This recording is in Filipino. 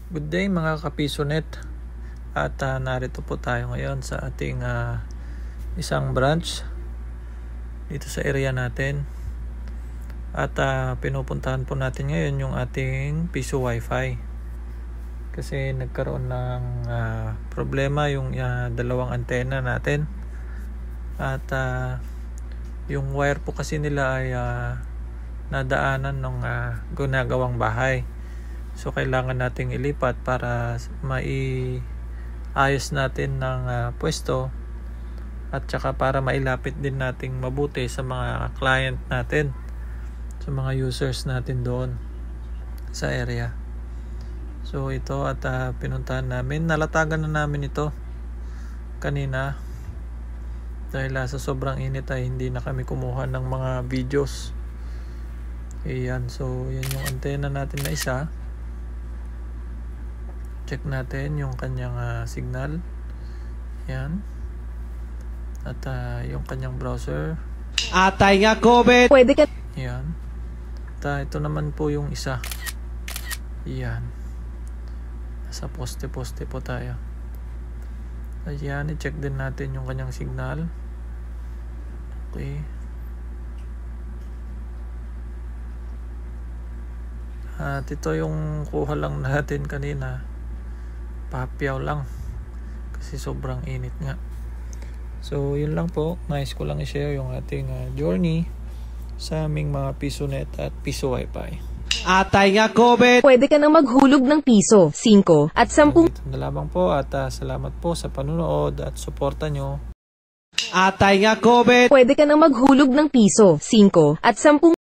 Good day mga kapisonet, at narito po tayo ngayon sa ating isang branch dito sa area natin, at pinupuntahan po natin ngayon yung ating piso wifi kasi nagkaroon ng problema yung dalawang antena natin, at yung wire po kasi nila ay nadaanan ng ginagawang bahay. So kailangan nating ilipat para maiayos natin ng pwesto, at saka para mailapit din nating mabuti sa mga client natin, sa mga users natin doon sa area. So ito, at pinuntahan namin, nalatagan na namin ito kanina dahil sa sobrang init ay hindi na kami kumuha ng mga videos. Ayan, so yan yung antena natin na isa. Check natin yung kanyang signal. Yan. At yung kanyang browser. Atay nga COVID. Pwede ka. Yan. At ito naman po yung isa. Yan. Nasa poste-poste po tayo. Ayan, i-check din natin yung kanyang signal. Okay. At ito yung kuha lang natin kanina. Papyaw lang kasi sobrang init nga. So yun lang po, nice ko lang i-share yung ating journey sa aming mga PisoNet at Piso Wifi. Atay nga COVID. Pwede ka nang maghulog ng piso, 5 at 10. Ito na lamang po, at salamat po sa panunood at suporta nyo. Atay nga COVID. Pwede ka nang maghulog ng piso, 5 at 10